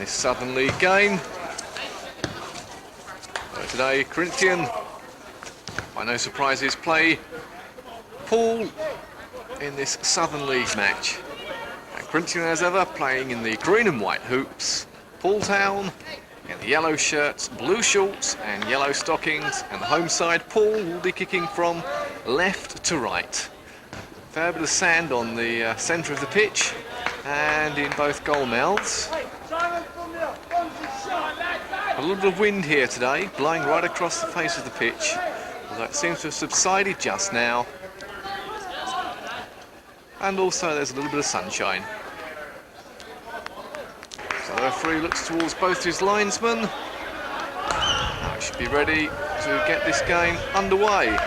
this Southern League game. So today, Corinthian, by no surprises, play Poole in this Southern League match. And Corinthian, as ever, playing in the green and white hoops. Poole Town in the yellow shirts, blue shorts and yellow stockings. And the home side, Poole, will be kicking from left to right. Fair bit of sand on the centre of the pitch and in both goal mouths. A little bit of wind here today, blowing right across the face of the pitch, although it seems to have subsided just now. And also there's a little bit of sunshine. So the referee looks towards both his linesmen. Now he should be ready to get this game underway.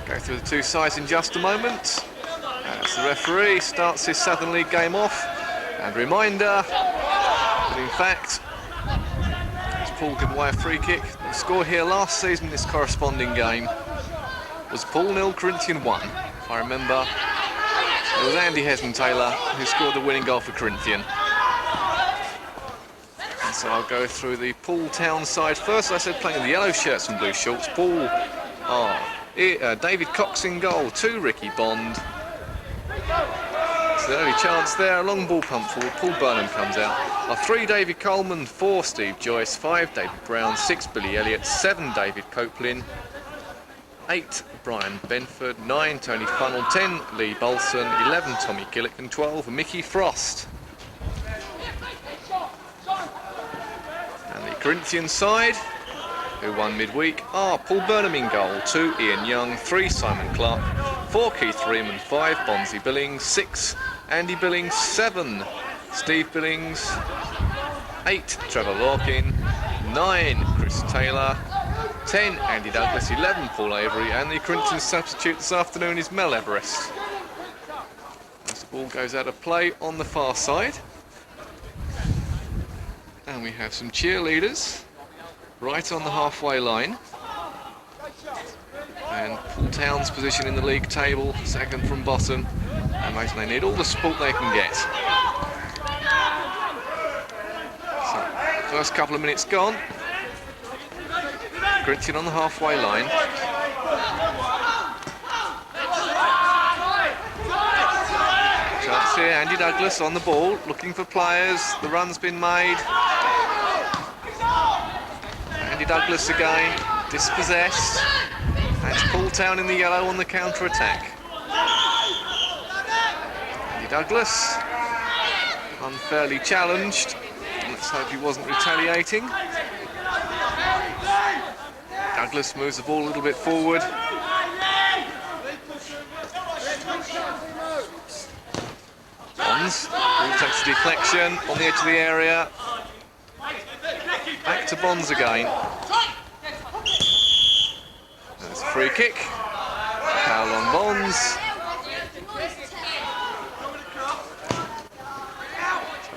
Go through the two sides in just a moment. As the referee starts his Southern League game off. And reminder that in fact, as Poole give away a free kick, the score here last season in this corresponding game was Poole 0, Corinthian 1. If I remember, it was Andy Heston-Taylor who scored the winning goal for Corinthian. And so I'll go through the Poole Town side first. As I said, playing in the yellow shirts and blue shorts. Poole David Cox in goal, 2 Ricky Bond. It's an early chance there, a long ball pump forward. Paul Burnham comes out. 3 David Coleman, 4 Steve Joyce, 5 David Brown, 6 Billy Elliott, 7 David Copeland, 8 Brian Benford, 9 Tony Funnell, 10 Lee Bolson, 11 Tommy Gillick and 12 Mickey Frost. And the Corinthian side, who won midweek, are Paul Burnham in goal, 2 Ian Young, 3 Simon Clark, 4 Keith Freeman, 5 Bonzi Billings, 6 Andy Billings, 7 Steve Billings, 8 Trevor Larkin, 9 Chris Taylor, 10 Andy Douglas, 11 Paul Avery, and the Corinthian substitute this afternoon is Mel Everest. As the ball goes out of play on the far side. And we have some cheerleaders right on the halfway line. And Poole Town's position in the league table, second from bottom, and imagine they need all the support they can get. So, first couple of minutes gone. Corinthian on the halfway line. Chance here, Andy Douglas on the ball, looking for players. The run's been made. Andy Douglas again, dispossessed. And it's Poole Town in the yellow on the counter-attack. Andy Douglas, unfairly challenged. Let's hope he wasn't retaliating. Douglas moves the ball a little bit forward. Bonds, ball takes a deflection on the edge of the area. Back to Bonds again. There's a free kick. Foul on Bonds.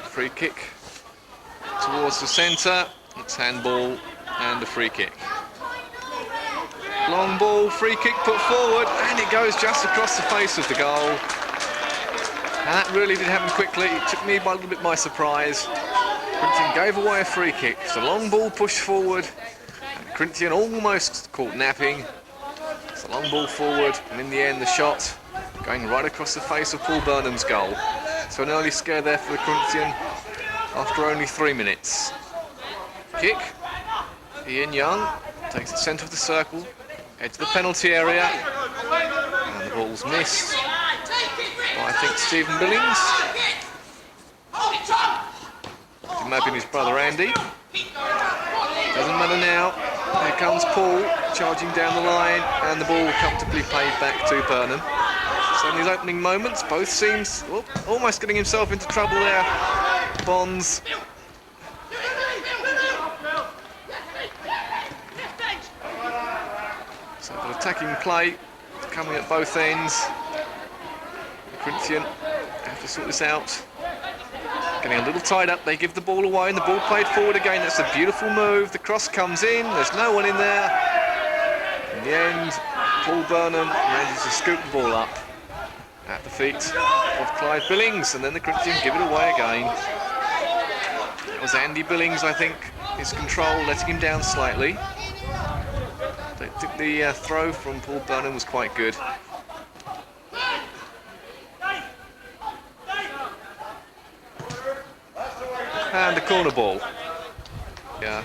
Free kick towards the centre. It's handball and a free kick. Long ball, free kick put forward, and it goes just across the face of the goal. And that really did happen quickly. It took me by a little bit by surprise. Corinthian gave away a free kick. It's a long ball pushed forward. And Corinthian almost caught napping. It's a long ball forward, and in the end the shot going right across the face of Paul Burnham's goal. So an early scare there for the Corinthian after only 3 minutes. Kick. Ian Young takes the centre of the circle, edge of the penalty area, and the ball's missed by, I think, Stephen Billings. It might have been his brother Andy. Doesn't matter now. Here comes Paul charging down the line, and the ball comfortably played back to Burnham. So in these opening moments, both teams almost getting himself into trouble there. Bonds. So an attacking play coming at both ends. Corinthian have to sort this out. Getting a little tied up, they give the ball away and the ball played forward again. That's a beautiful move. The cross comes in, there's no one in there. In the end, Paul Burnham manages to scoop the ball up at the feet of Clive Billings, and then the Corinthian give it away again. It was Andy Billings, I think, his control, letting him down slightly. I think the throw from Paul Burnham was quite good. And the corner ball. Yeah,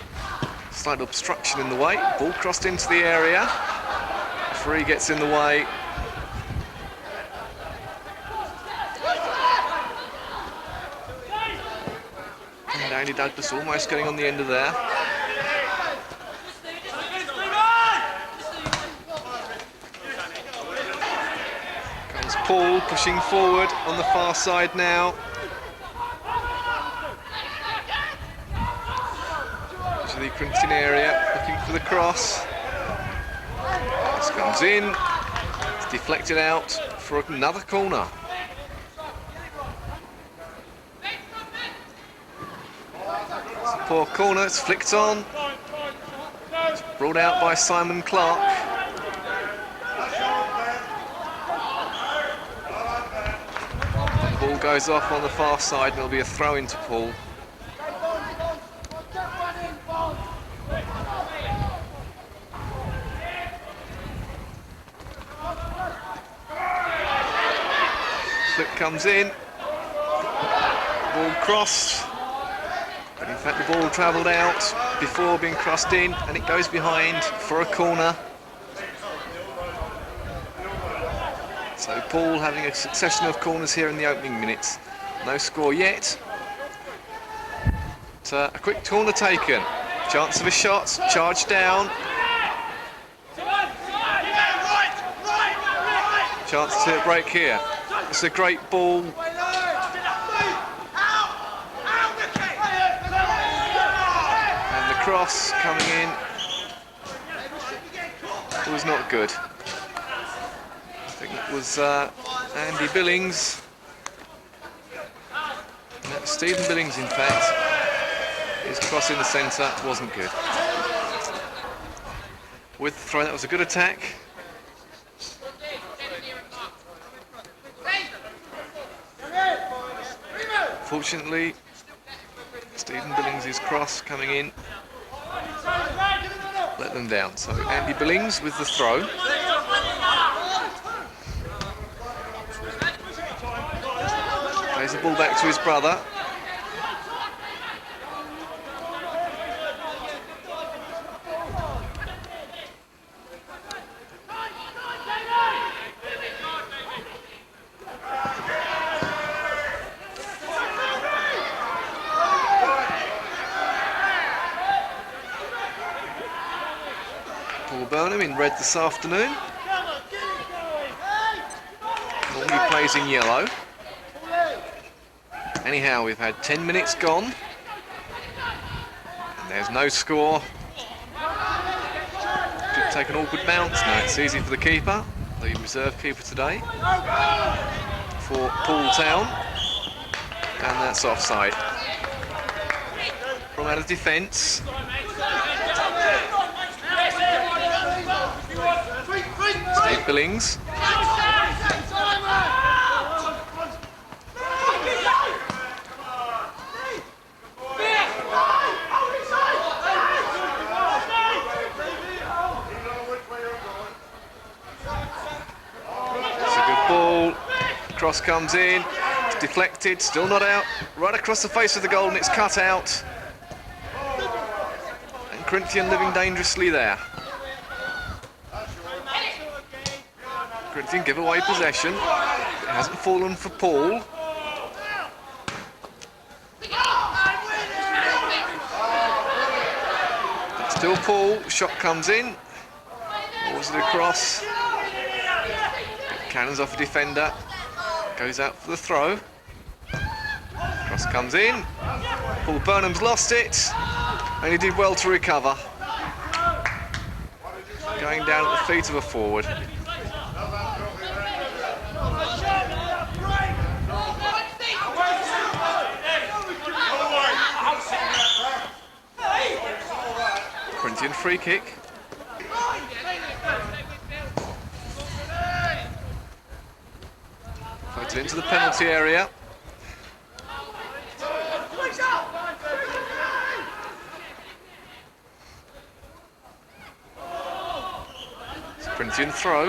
slight obstruction in the way. Ball crossed into the area. Referee gets in the way. And Andy Douglas almost getting on the end of there. Comes Paul pushing forward on the far side now. The Corinthian area, looking for the cross. This comes in, it's deflected out for another corner. It's a poor corner, it's flicked on. It's brought out by Simon Clark. The ball goes off on the far side and it'll be a throw into Poole. Comes in, ball crossed, but in fact the ball travelled out before being crossed in, and it goes behind for a corner. So Poole having a succession of corners here in the opening minutes. No score yet. But, a quick corner taken, chance of a shot, charge down. Chance to break here. It's a great ball. And the cross coming in. It was not good. I think it was Andy Billings. No, Stephen Billings, in fact. His cross in the centre wasn't good. With the throw, that was a good attack. Fortunately, Stephen Billings' cross coming in let them down. So Andy Billings with the throw. Plays the ball back to his brother. Paul Burnham in red this afternoon. Normally plays in yellow. Anyhow, we've had 10 minutes gone. And there's no score. Could take an awkward bounce. No, it's easy for the keeper, the reserve keeper today, for Poole Town. And that's offside. From out of defence. Steve Billings. It's a good ball. Cross comes in. It's deflected. Still not out. Right across the face of the goal, and it's cut out. And Corinthian living dangerously there. Corinthian give away possession. It hasn't fallen for Poole. But still Poole. Shot comes in. Balls it across. Cannons off a defender. Goes out for the throw. Cross comes in. Paul Burnham's lost it. And he did well to recover. Going down at the feet of a forward. Corinthian free kick. Puts it into the penalty area. It's a Corinthian throw.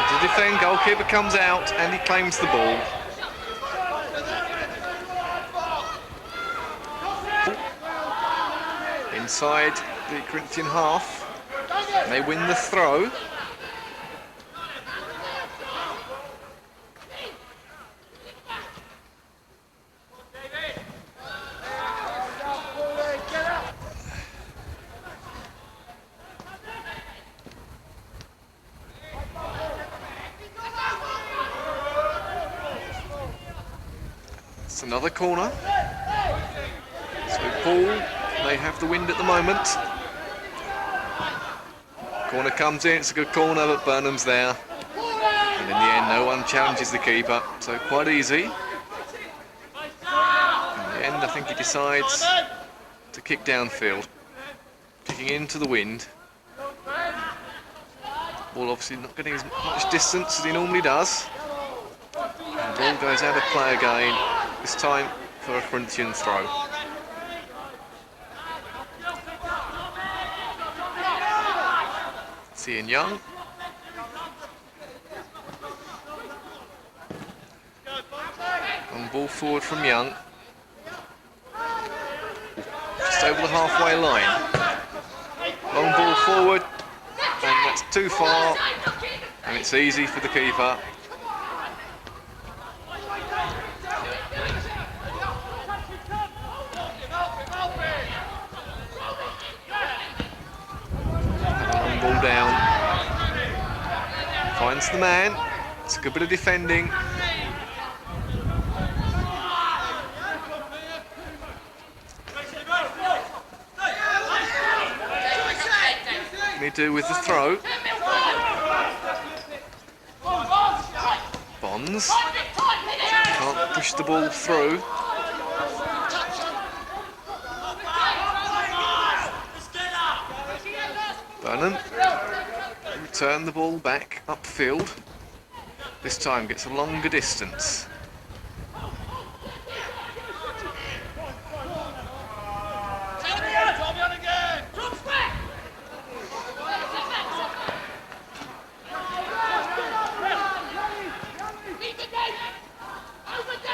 To defend, goalkeeper comes out and he claims the ball. Inside the Corinthian half, and they win the throw. It's another corner. So Poole, they have the wind at the moment. Corner comes in, it's a good corner, but Burnham's there. And in the end, no one challenges the keeper, so quite easy. In the end, I think he decides to kick downfield, kicking into the wind. Ball obviously not getting as much distance as he normally does. And the ball goes out of play again, this time for a Corinthian throw. Ian Young. Long ball forward from Young. Just over the halfway line. Long ball forward, and that's too far, and it's easy for the keeper. Ball down, finds the man. It's a good bit of defending. What can he do with the throw? Bonds can't push the ball through. Burnham return the ball back upfield. This time gets a longer distance.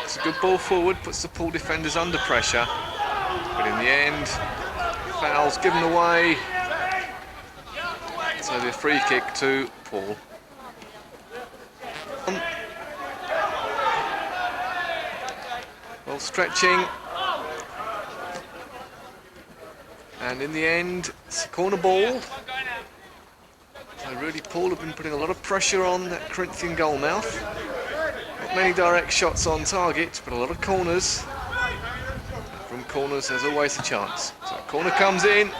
It's a good ball forward, puts the Poole defenders under pressure, but in the end, foul's given away. So the free kick to Poole. Well, stretching. And in the end, it's a corner ball. So really, Poole have been putting a lot of pressure on that Corinthian goal mouth. Not many direct shots on target, but a lot of corners. From corners, there's always a chance. So corner comes in.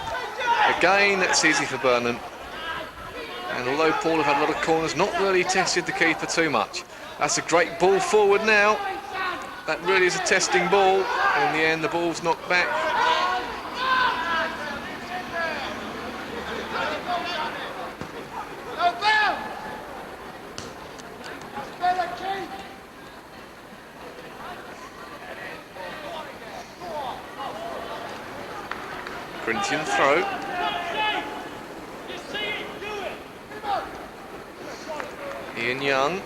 Again, that's easy for Burnham. And although Poole have had a lot of corners, not really tested the keeper too much. That's a great ball forward now. That really is a testing ball. And in the end, the ball's knocked back. Corinthian throw. Ian Young.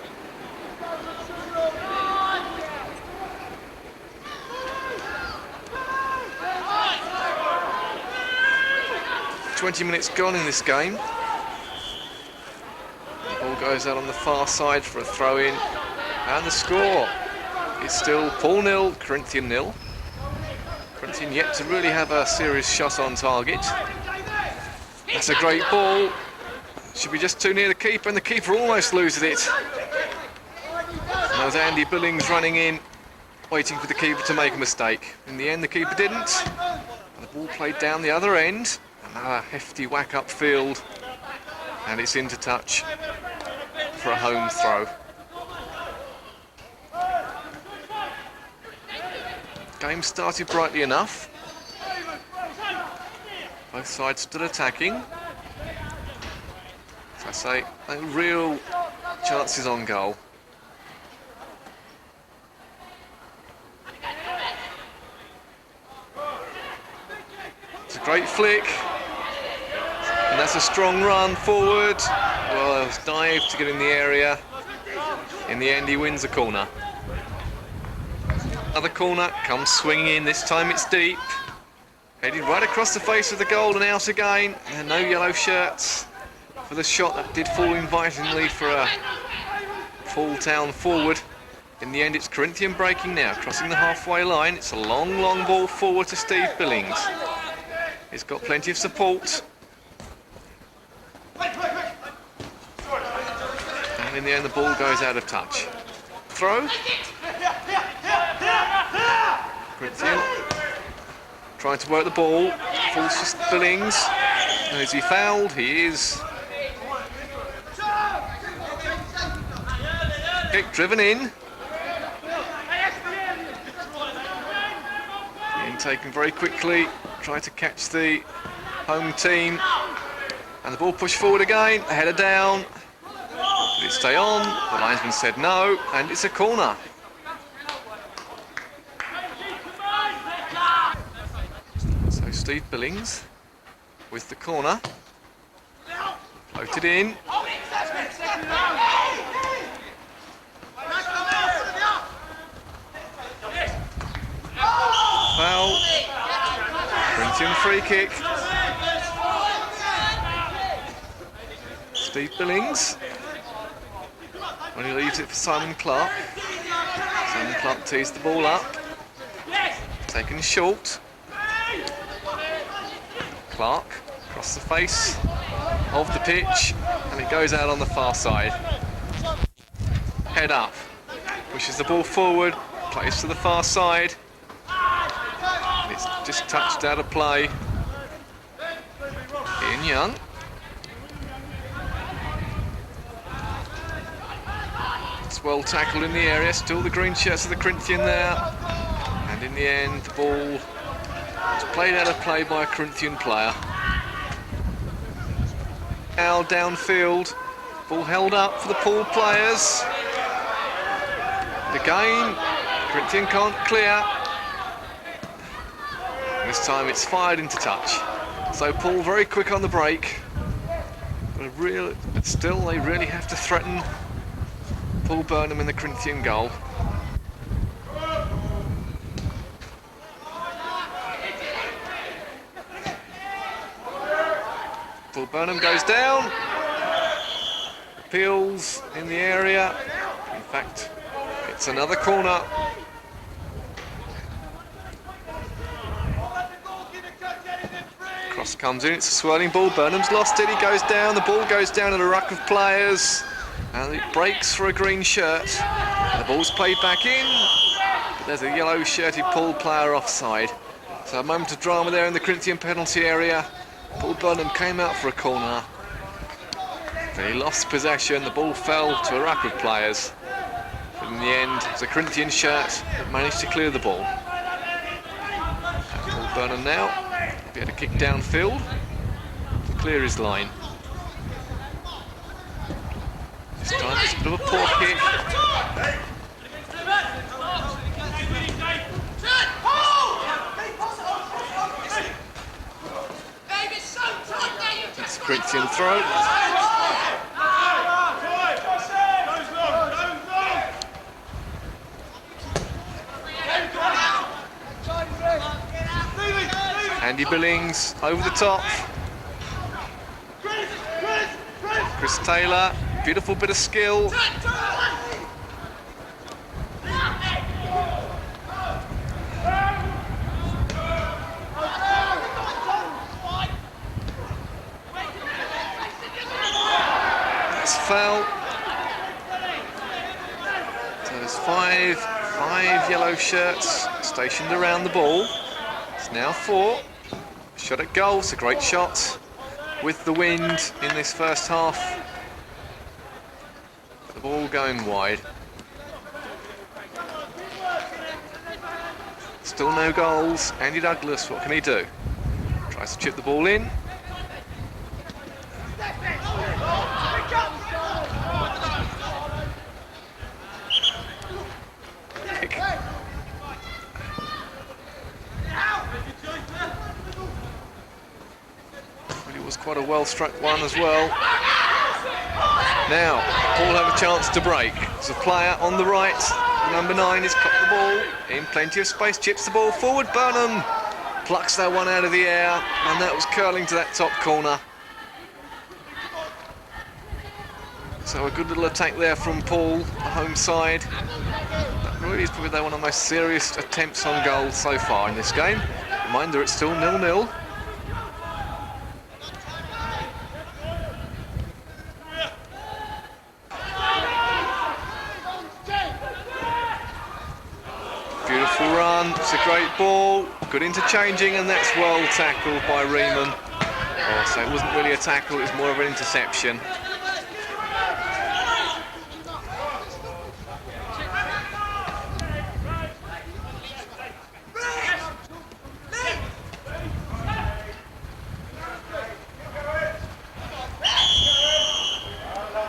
"20 minutes gone in this game. The ball goes out on the far side for a throw-in, and the score is still Poole 0, Corinthian 0. Corinthian yet to really have a serious shot on target. That's a great ball. Should be just too near the keeper, and the keeper almost loses it. And there's Andy Billings running in, waiting for the keeper to make a mistake. In the end, the keeper didn't. And the ball played down the other end. Another hefty whack upfield, and it's into touch for a home throw. Game started brightly enough. Both sides still attacking. As I say, no real chances on goal. It's a great flick. And that's a strong run forward. Well, it was dive to get in the area. In the end, he wins the corner. Another corner comes swinging in. This time it's deep. Headed right across the face of the goal and out again. And no yellow shirts for the shot that did fall invitingly for a Poole Town forward. In the end, it's Corinthian breaking now, crossing the halfway line. It's a long, long ball forward to Steve Billings. He's got plenty of support. And in the end, the ball goes out of touch. Throw. Corinthian trying to work the ball. Falls to Billings. And is he fouled? He is. Kick driven in. Being taken very quickly. Trying to catch the home team. And the ball pushed forward again. The header down. Did it stay on? The linesman said no. And it's a corner. So Steve Billings with the corner. Floated in. Foul. Corinthian free kick. Steve Billings. When he leaves it for Simon Clark. Simon Clark tees the ball up. Taken short. Clark across the face of the pitch, and it goes out on the far side. Head up. Pushes the ball forward. Plays to the far side. And it's just touched out of play. Ian Young. It's well tackled in the area. Still the green shirts of the Corinthian there. And in the end, the ball was played out of play by a Corinthian player. Now downfield. Ball held up for the Poole players. Again, Corinthian can't clear. This time it's fired into touch. So Poole very quick on the break. But still, they really have to threaten Paul Burnham in the Corinthian goal. Paul Burnham goes down. Appeals in the area. In fact, it's another corner. Cross comes in, it's a swirling ball. Burnham's lost it, he goes down. The ball goes down in a ruck of players. And it breaks for a green shirt. The ball's played back in. But there's a yellow shirted Poole player offside. So a moment of drama there in the Corinthian penalty area. Paul Burnham came out for a corner. Then he lost possession. The ball fell to a ruck of players. But in the end, it was a Corinthian shirt that managed to clear the ball. Paul Burnham now will be able to kick downfield to clear his line. This time it's a bit of a poor kick. It's a Corinthian throw. Andy Billings over the top. Chris Taylor. Beautiful bit of skill. That's foul. So there's five yellow shirts stationed around the ball. It's now 4. Shot at goal. It's a great shot with the wind in this first half. The ball going wide. Still no goals. Andy Douglas, what can he do? Tries Tries to chip the ball in. Kick. Really was quite a well-struck one as well. Now, Poole have a chance to break. There's a player on the right. Number 9 has got the ball in plenty of space, chips the ball forward. Burnham plucks that one out of the air, and that was curling to that top corner. So a good little attack there from Poole, the home side. That really is probably one of the most serious attempts on goal so far in this game. Reminder, it's still 0-0. Beautiful run, it's a great ball, good interchanging, and that's well tackled by Riemann. Oh, so it wasn't really a tackle, it was more of an interception.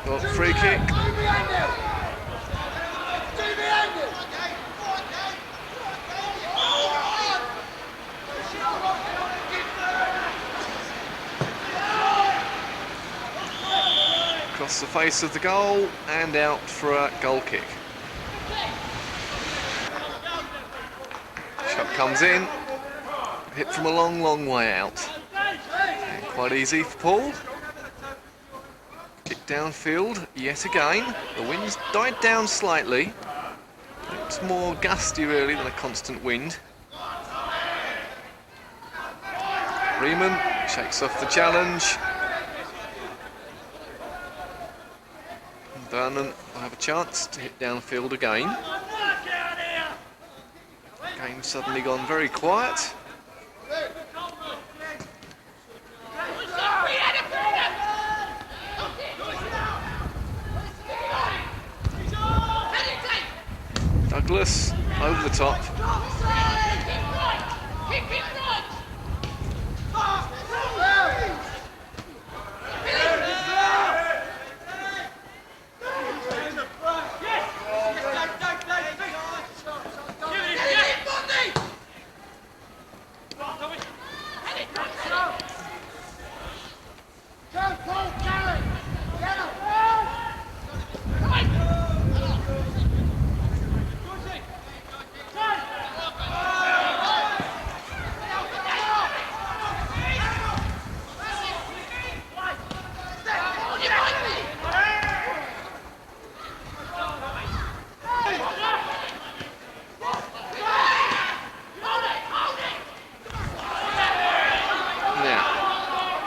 Got free kick. Across the face of the goal and out for a goal kick. Shot comes in, hit from a long, long way out. And quite easy for Poole. Kick downfield yet again. The wind's died down slightly. It's more gusty really than a constant wind. Riemann shakes off the challenge. Burnham will have a chance to hit downfield again. Game's suddenly gone very quiet. Douglas over the top.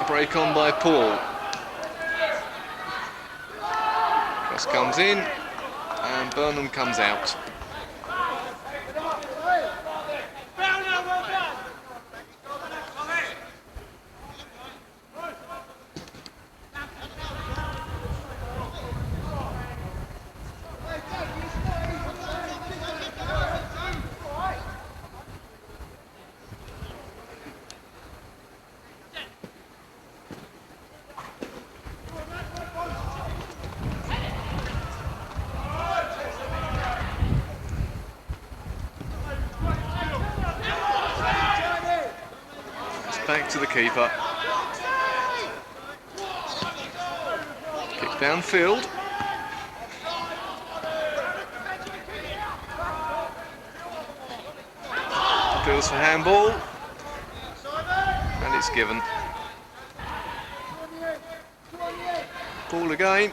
Break on by Poole. Cross comes in and Burnham comes out. Back to the keeper. Kick downfield. Appeals for handball. And it's given. Poole again.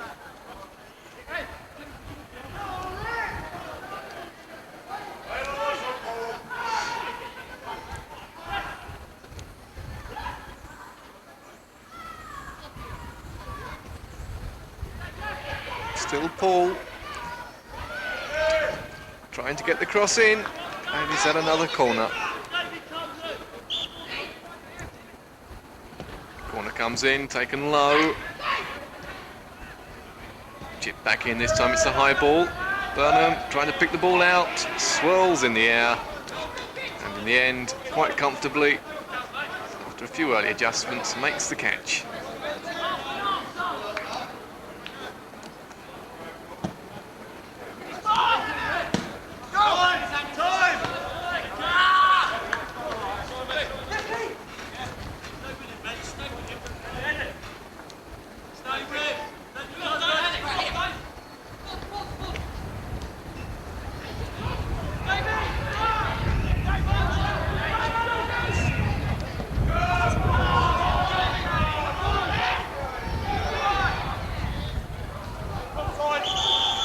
Still Poole, trying to get the cross in, and he's at another corner. Corner comes in, taken low. Chip back in, this time it's a high ball. Burnham trying to pick the ball out, swirls in the air, and in the end, quite comfortably, after a few early adjustments, makes the catch.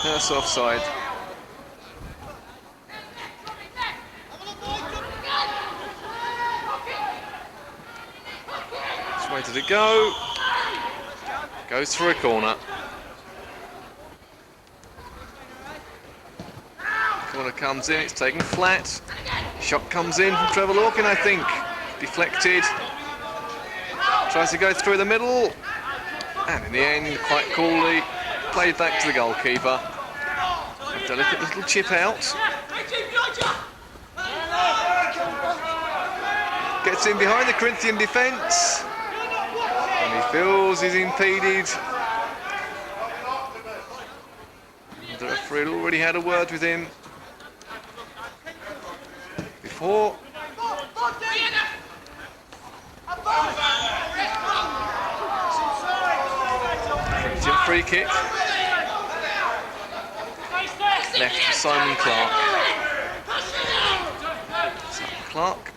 That's offside. Which way did it go? Goes for a corner. Corner comes in, it's taken flat. Shot comes in from Trevor Lorcan, I think. Deflected. Tries to go through the middle. And in the end, quite coolly, played back to the goalkeeper. A delicate little chip out. Gets in behind the Corinthian defence. And he feels he's impeded. The referee had already had a word with him before. Corinthian free kick. Left for Simon Clark. Simon Clark.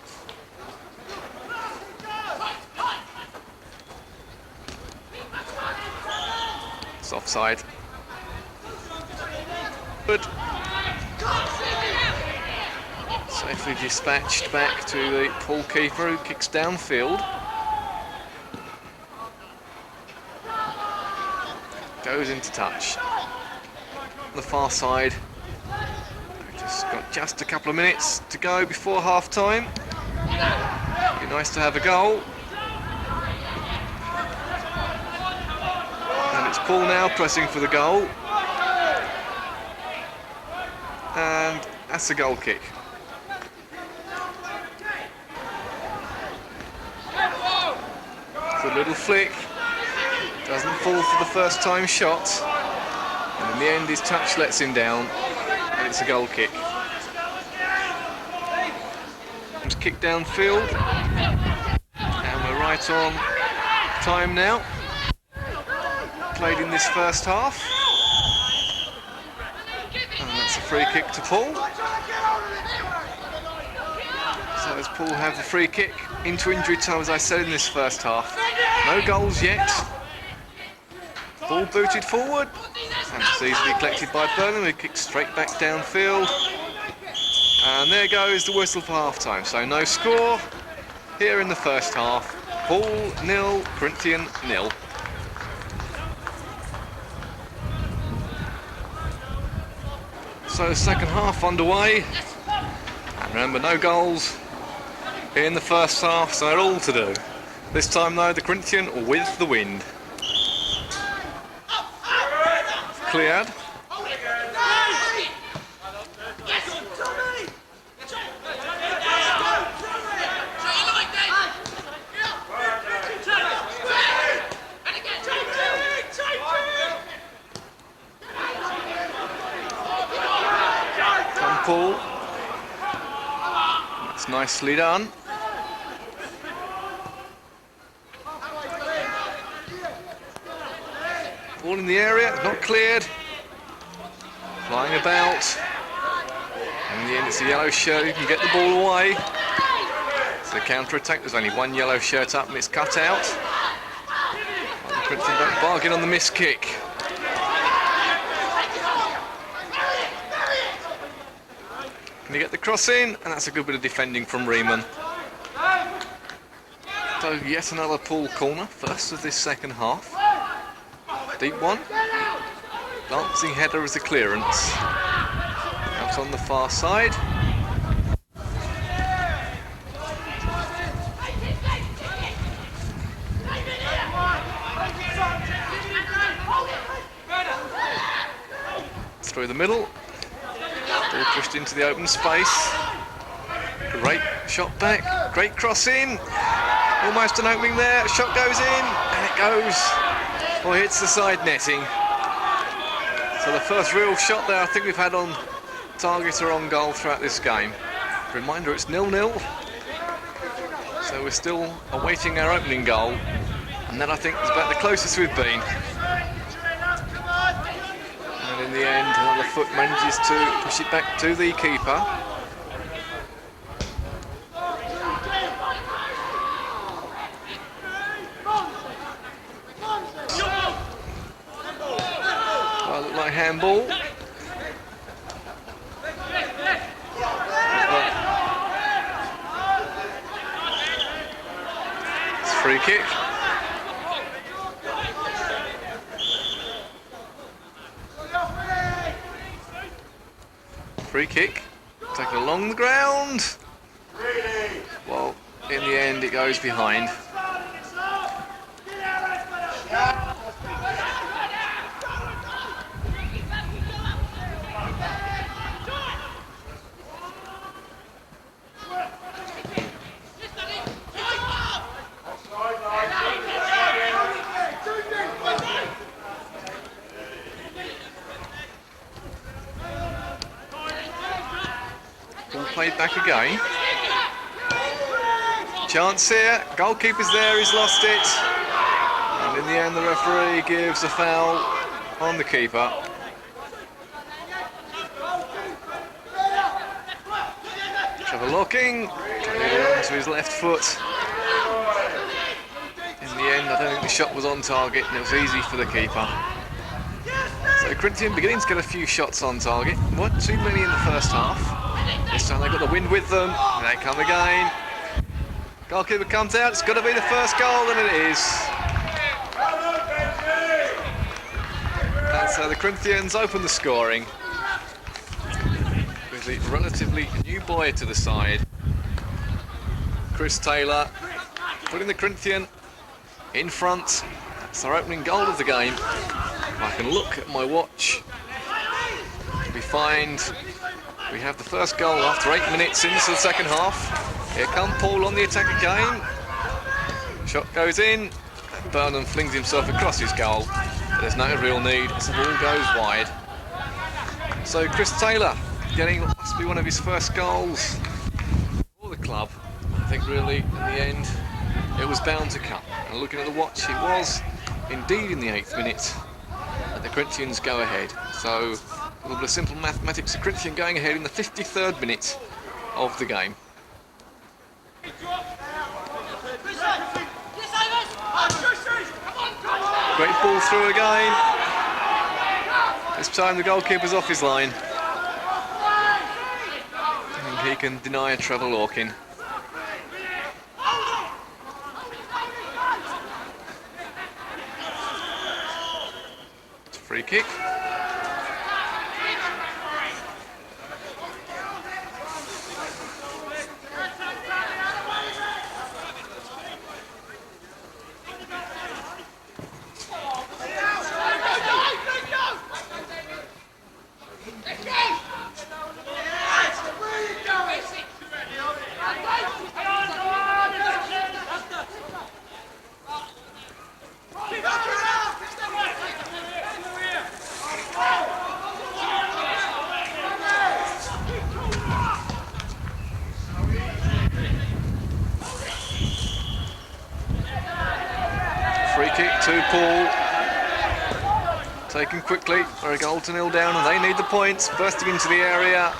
It's offside. Good. Safely dispatched back to the Poole keeper, who kicks downfield. Goes into touch. On the far side. Got just a couple of minutes to go before half time. Be nice to have a goal. And it's Poole now pressing for the goal. And that's a goal kick. It's a little flick. Doesn't fall for the first time shot. And in the end his touch lets him down. And it's a goal kick. It's kicked downfield. And we're right on time now. Played in this first half. And that's a free kick to Poole. So as Poole have the free kick into injury time, as I said, in this first half. No goals yet. Ball booted forward. And it's easily collected by Burnham, who kicks straight back downfield. And there goes the whistle for half-time. So no score here in the first half. Poole 0, Corinthian 0. So the second half underway. And remember, no goals in the first half, so they're all to do. This time though, the Corinthian with the wind. Cleared. Come Poole. That's nicely done. Ball in the area, not cleared. Flying about. And in the end it's a yellow shirt who can get the ball away. It's a counter-attack, there's only one yellow shirt up and it's cut out. The Corinthian don't bargain on the missed kick. Can he get the cross in? And that's a good bit of defending from Riemann. So yet another Poole corner, first of this second half. Deep one. Lancing header as a clearance. Out on the far side. Through the middle. Ball pushed into the open space. Great shot back. Great cross in. Almost an opening there. Shot goes in, and it goes, or hits the side netting. So the first real shot there I think we've had on target or on goal throughout this game. Reminder, it's 0-0. So we're still awaiting our opening goal. And that I think is about the closest we've been. And in the end, another foot manages to push it back to the keeper. Well, looked like handball. It's a free kick. Free kick, taken along the ground. Well, in the end it goes behind. Played back again. Chance here. Goalkeeper's there. He's lost it. And in the end, the referee gives a foul on the keeper. Trevor Locking onto his left foot. In the end, I don't think the shot was on target, and it was easy for the keeper. So Corinthian beginning to get a few shots on target. Weren't too many in the first half. This time they've got the wind with them, and they come again. Goalkeeper comes out, it's got to be the first goal, and it is. And so the Corinthians open the scoring with the relatively new boy to the side. Chris Taylor putting the Corinthian in front. That's our opening goal of the game. If I can look at my watch, we find we have the first goal after 8 minutes into the second half. Here come Poole on the attack again. Shot goes in. Burnham flings himself across his goal. But there's no real need as the ball goes wide. So Chris Taylor getting what must be one of his first goals for the club. I think really in the end it was bound to come. And looking at the watch, it was indeed in the 8th minute. And the Corinthians go ahead. So a little bit of simple mathematics, the Corinthian going ahead in the 53rd minute of the game. Great ball through again. This time the goalkeeper's off his line. And he can deny Trevor Lorkin. It's a free kick. Free kick to Poole. Taken quickly. We're a goal to 0 down and they need the points. Bursting into the area.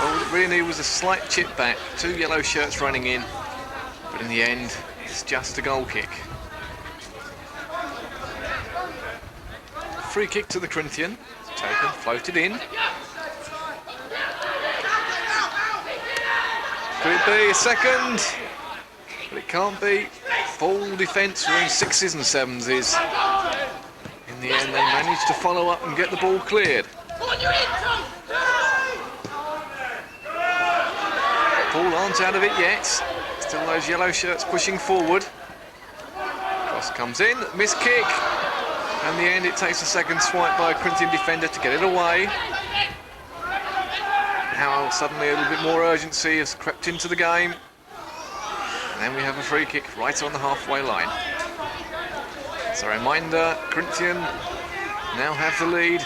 All it really needed was a slight chip back. 2 yellow shirts running in. But in the end, it's just a goal kick. Free kick to the Corinthian. Taken, floated in. Could it be a second? But it can't be. Full defence, we're in 6s and 7s. In the end, they managed to follow up and get the ball cleared. Poole aren't out of it yet. Still those yellow shirts pushing forward. Cross comes in, missed kick. And in the end, it takes a second swipe by a Corinthian defender to get it away. Now suddenly a little bit more urgency has crept into the game. And then we have a free kick right on the halfway line. As a reminder, Corinthian now have the lead.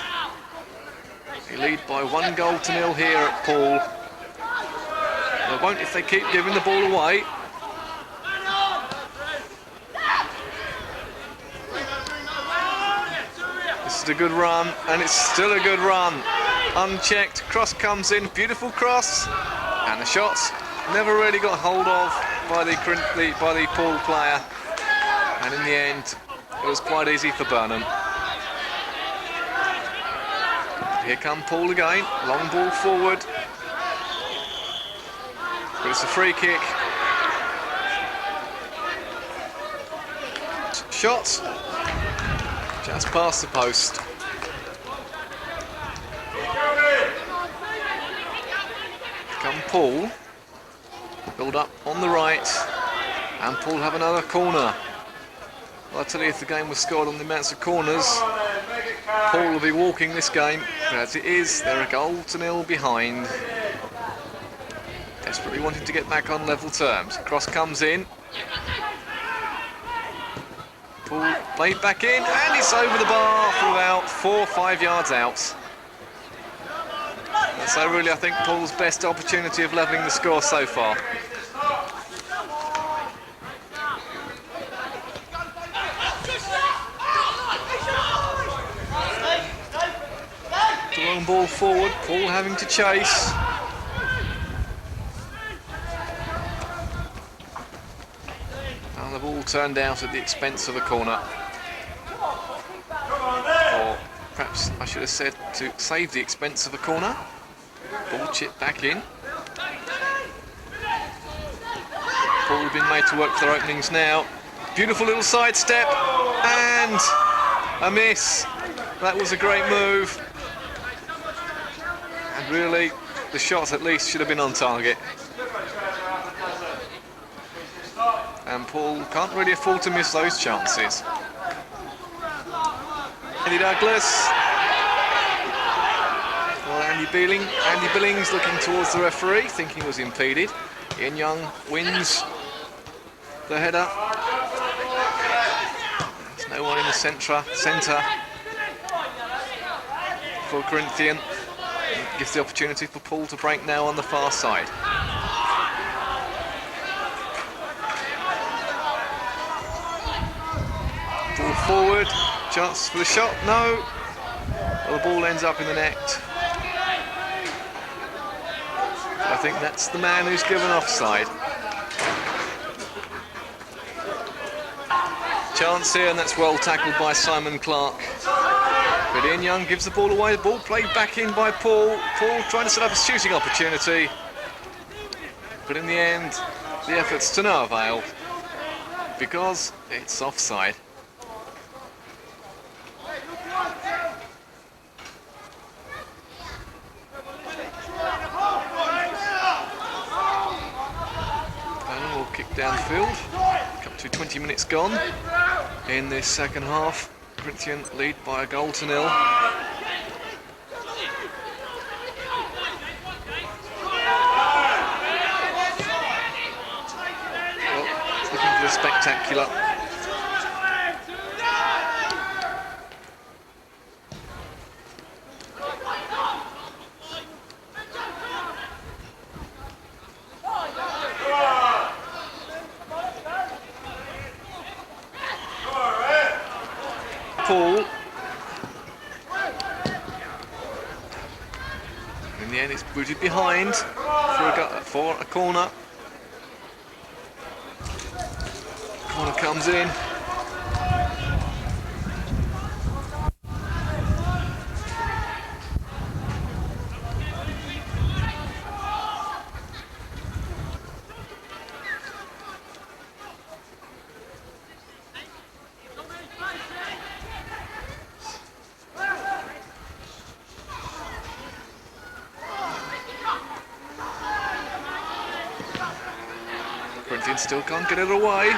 They lead by 1-0 here at Poole. They won't if they keep giving the ball away. This is a good run, and it's still a good run. Unchecked, cross comes in, beautiful cross, and the shots never really got hold of by the Poole player, and in the end it was quite easy for Burnham. Here come Poole again, long ball forward, but it's a free kick. Shots just past the post. Come Poole, build up on the right, and Poole have another corner. Well, I tell you, if the game was scored on the amounts of corners, Poole will be walking this game, but as it is, they're 1-0 behind. Desperately wanting to get back on level terms. Cross comes in. Poole played back in, and it's over the bar for about 4 or 5 yards out. So really, I think Poole's best opportunity of levelling the score so far. The long ball forward, Poole having to chase. And the ball turned out at the expense of a corner. Or perhaps I should have said to save the expense of a corner. Ball chipped back in. Poole have been made to work for their openings now. Beautiful little sidestep and a miss. That was a great move. And really, the shots at least should have been on target. And Poole can't really afford to miss those chances. Andy Douglas. Well, Andy Billings looking towards the referee, thinking he was impeded. Ian Young wins the header. There's no one in the centre for Corinthian. It gives the opportunity for Poole to break now on the far side. Ball forward, chance for the shot, no. Well, the ball ends up in the net. I think that's the man who's given offside. Chance here, and that's well tackled by Simon Clark. But Ian Young gives the ball away. The ball played back in by Poole. Poole trying to set up a shooting opportunity. But in the end, the effort's to no avail because it's offside. Kick downfield, up to 20 minutes gone in this second half. Corinthian lead by 1-0. Well, it's looking for the spectacular. Poole. In the end, it's booted behind for a corner. Corner comes in. Corinthian still can't get it away.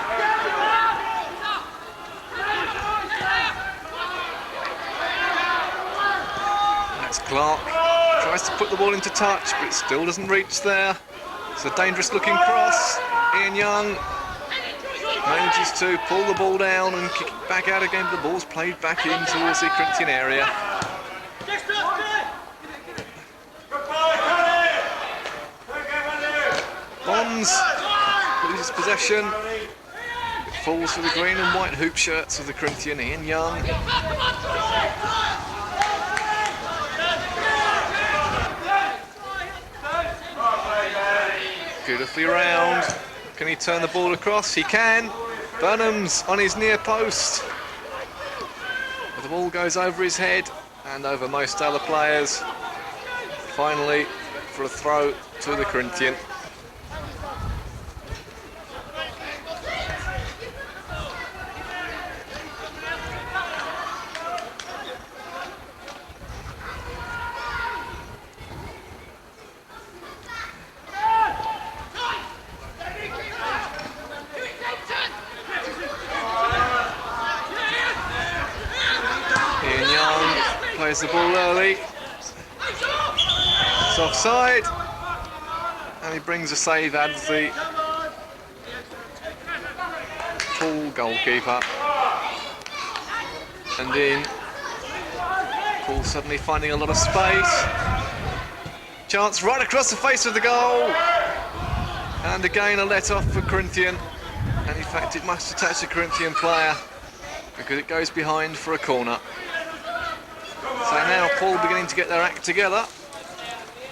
That's Clark. Tries to put the ball into touch, but it still doesn't reach there. It's a dangerous looking cross. Ian Young manages to pull the ball down and kick it back out again, but the ball's played back in towards the Corinthian area. Bonds loses possession. It falls for the green and white hoop shirts of the Corinthian. Ian Young. Beautifully round. Can he turn the ball across? He can. Burnham's on his near post. But the ball goes over his head and over most other players. Finally, for a throw to the Corinthian. Plays the ball early. It's offside. And he brings a save out of the Poole goalkeeper. And in. Poole suddenly finding a lot of space. Chance right across the face of the goal. And again a let off for Corinthian. And in fact it must have touched a Corinthian player because it goes behind for a corner. So now Poole beginning to get their act together,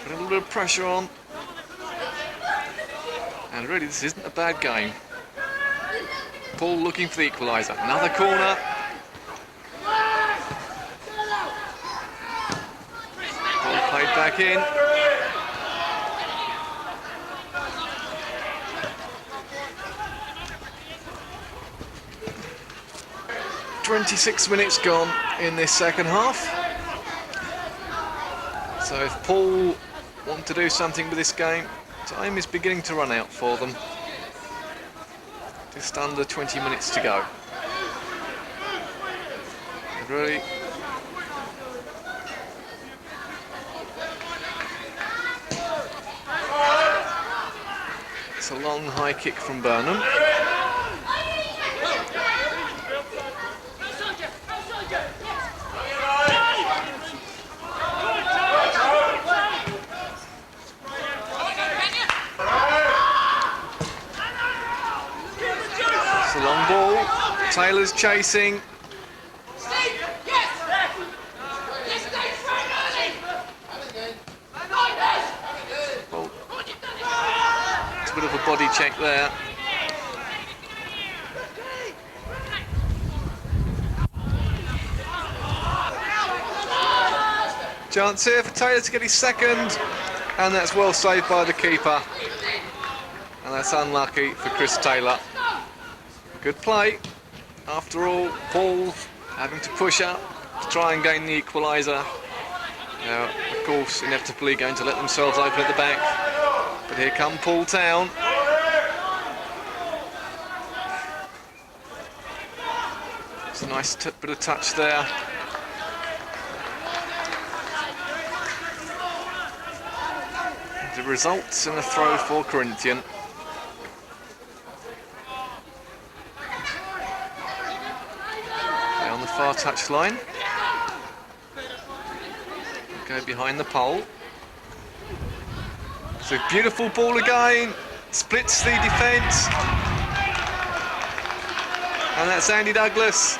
putting a little bit of pressure on, and really this isn't a bad game. Poole looking for the equaliser, another corner. Poole played back in. "26 minutes gone in this second half. So if Poole want to do something with this game, time is beginning to run out for them. Just under 20 minutes to go. And really, it's a long high kick from Burnham. Long ball, Taylor's chasing. Well, it's a bit of a body check there. Chance here for Taylor to get his second, and that's well saved by the keeper. And that's unlucky for Chris Taylor. Good play. After all, Poole having to push up to try and gain the equaliser. Now, of course, inevitably going to let themselves open at the back. But here come Poole Town. It's a nice bit of touch there. The results in a throw for Corinthian. On the far touch line. Go behind the pole. It's a beautiful ball again. Splits the defence. And that's Andy Douglas,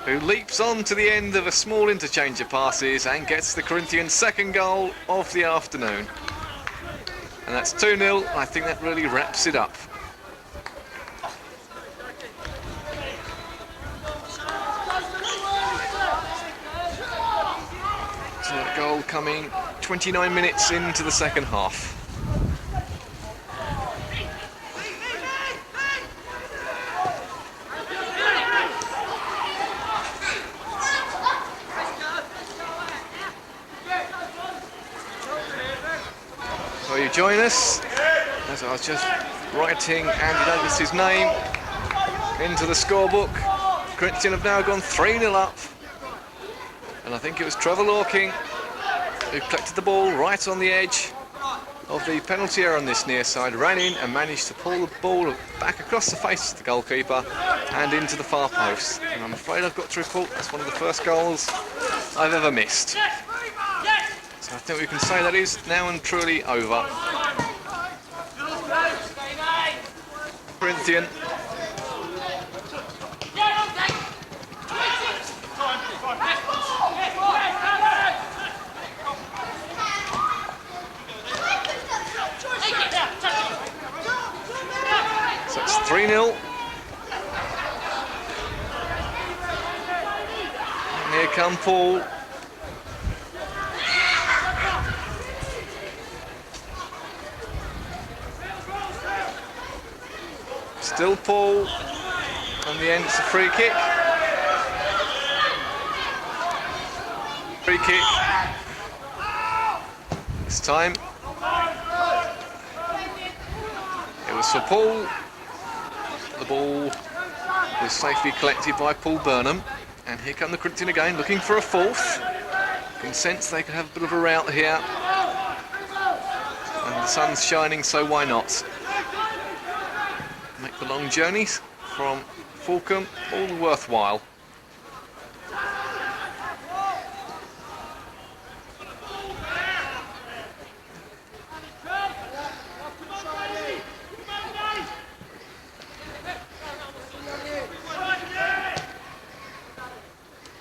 who leaps on to the end of a small interchange of passes and gets the Corinthian second goal of the afternoon. And that's 2-0. I think that really wraps it up. So that goal coming 29 minutes into the second half. So you join us as I was just writing Andy Douglas's name into the scorebook. Corinthian have now gone 3-0 up. And I think it was Trevor Lorking who collected the ball right on the edge of the penalty area on this near side, ran in and managed to pull the ball back across the face of the goalkeeper and into the far post. And I'm afraid I've got to report that's one of the first goals I've ever missed. So I think we can say that is now and truly over. Corinthian. So it's 3-0. And here come Poole. Still Poole. On the end, it's a free kick. Free kick. This time it was for Poole. The ball was safely collected by Paul Burnham, and here come the Corinthian again, looking for a fourth. You can sense they could have a bit of a rout here, and the sun's shining, so why not? Make the long journeys from Fulham all worthwhile.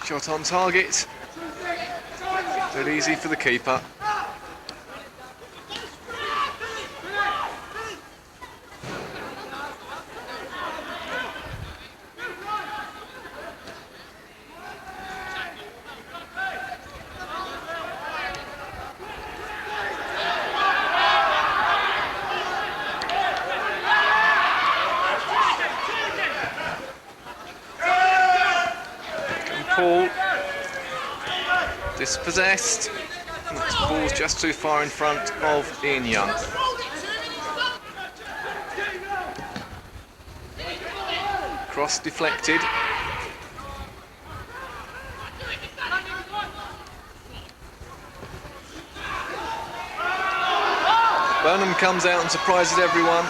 Shot on target, but easy for the keeper. Poole, dispossessed. The ball's just too far in front of Ian Young. Cross deflected. Burnham comes out and surprises everyone.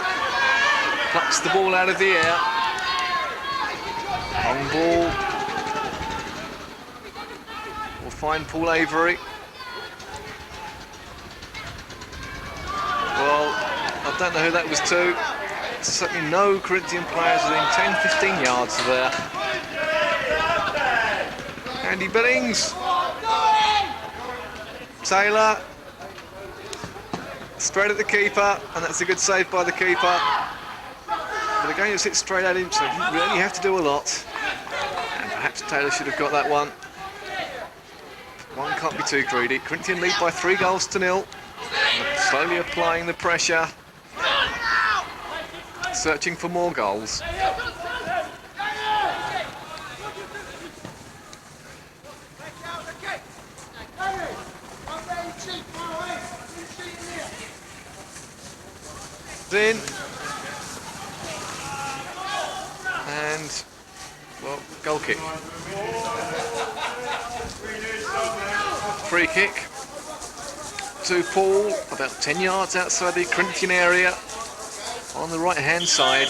Plucks the ball out of the air. Long ball. Find Paul Avery. Well, I don't know who that was to. Certainly no Corinthian players within 10-15 yards of there. Andy Billings. Taylor. Straight at the keeper, and that's a good save by the keeper. But again, it's hit straight at him, so he didn't really have to do a lot. And perhaps Taylor should have got that one. One can't be too greedy. Corinthian lead by 3-0. Slowly applying the pressure. Searching for more goals. In. And, well, goal kick. Free kick to Poole, about 10 yards outside the Corinthian area, on the right-hand side.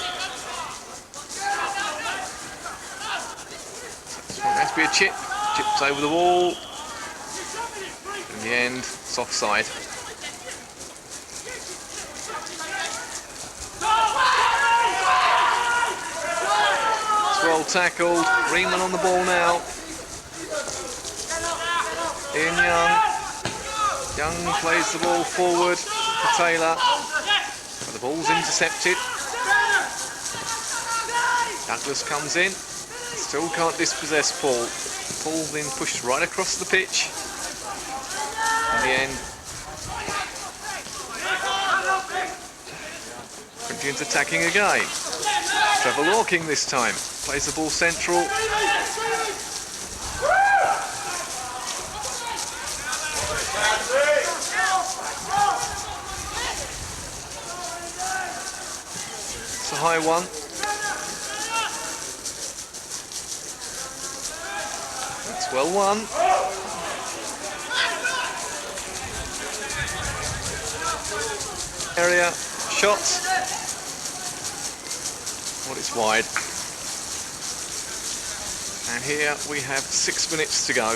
This one has to be a chip. Chips over the wall. In the end, it's offside. It's well tackled. Riemann on the ball now. Ian Young. Young plays the ball forward for Taylor. But the ball's intercepted. Douglas comes in. Still can't dispossess Poole. Poole then pushed right across the pitch. In the end, Corinthians attacking again. Trevor Lorking this time. Plays the ball central. It's a high one. That's well won. area, shot. Well, it's wide. And here we have 6 minutes to go.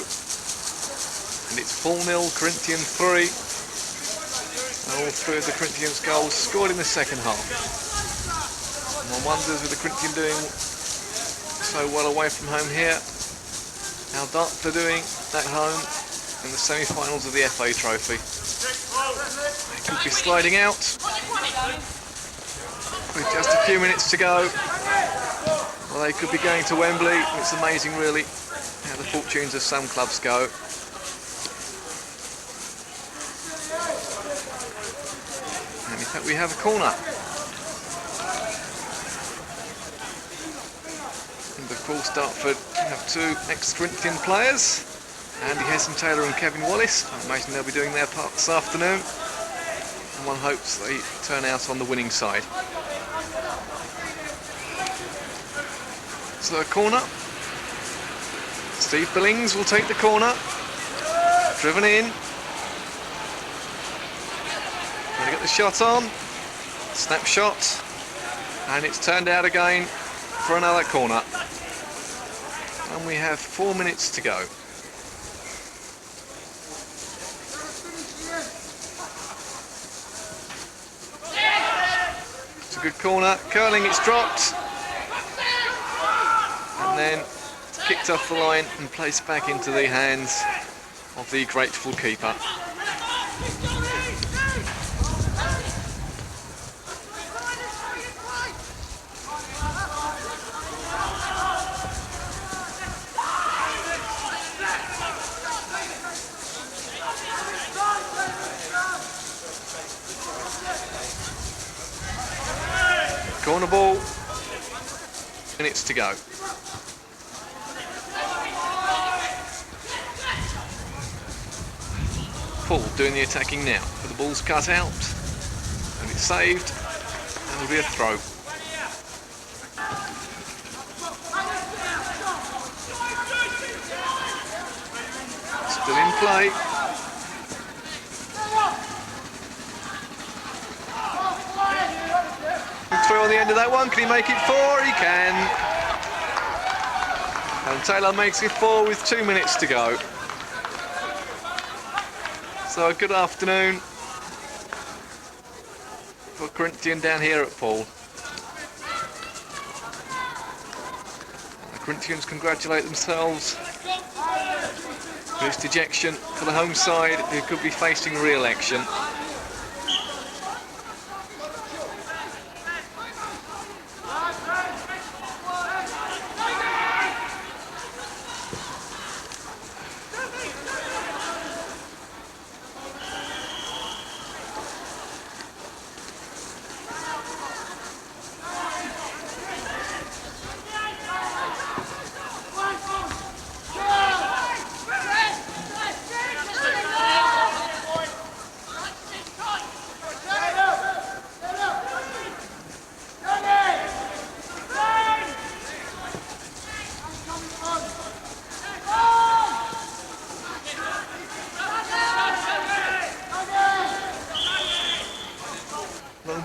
And it's Poole 0, Corinthian 3. And all three of the Corinthians' goals scored in the second half. And one wonders, with the Corinthian doing so well away from home here, how Dartford are doing at home in the semi-finals of the FA Trophy. They could be sliding out with just a few minutes to go. Well, they could be going to Wembley. It's amazing, really, how the fortunes of some clubs go. And in fact, we have a corner. And of course, Dartford have two ex-Corinthian players, Andy Hesson-Taylor and Kevin Wallace. I imagine they'll be doing their part this afternoon. And one hopes they turn out on the winning side. So a corner. Steve Billings will take the corner. Driven in. Going to get the shot on. Snapshot. And it's turned out again for another corner. And we have 4 minutes to go. It's a good corner. Curling, it's dropped. And then kicked off the line and placed back into the hands of the grateful keeper. Corner ball, minutes to go. Poole doing the attacking now, but the ball's cut out and it's saved, and it'll be a throw. Still in play. Through on the end of that one. Can he make it 4? He can. And Taylor makes it 4 with 2 minutes to go. So a good afternoon for Corinthian down here at Poole. The Corinthians congratulate themselves for this dejection for the home side, who could be facing re-election.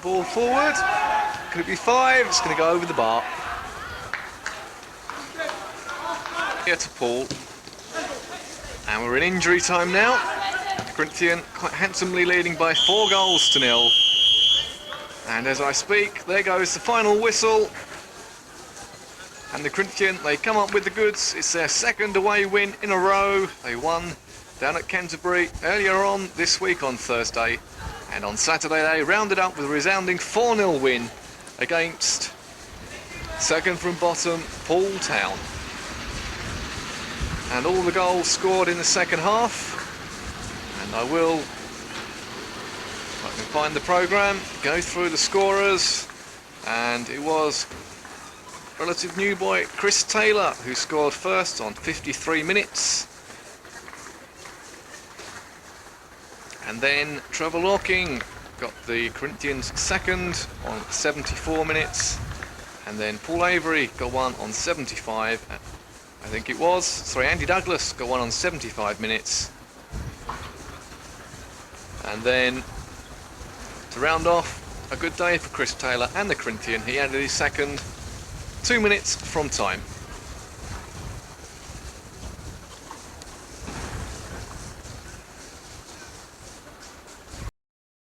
Ball forward. Could it be 5? It's going to go over the bar. Here to Poole. And we're in injury time now. Corinthian quite handsomely leading by 4 goals to 0. And as I speak, there goes the final whistle. And the Corinthian, they come up with the goods. It's their second away win in a row. They won down at Canterbury earlier on this week on Thursday. And on Saturday they rounded up with a resounding 4-0 win against second from bottom Poole Town. And all the goals scored in the second half. And I will, if I can find the programme, go through the scorers. And it was relative new boy Chris Taylor who scored first on 53 minutes. And then Trevor Locking got the Corinthians second on 74 minutes. And then Paul Avery got one on 75, I think it was. Sorry, Andy Douglas got one on 75 minutes. And then To round off, a good day for Chris Taylor and the Corinthian. He added his second 2 minutes from time.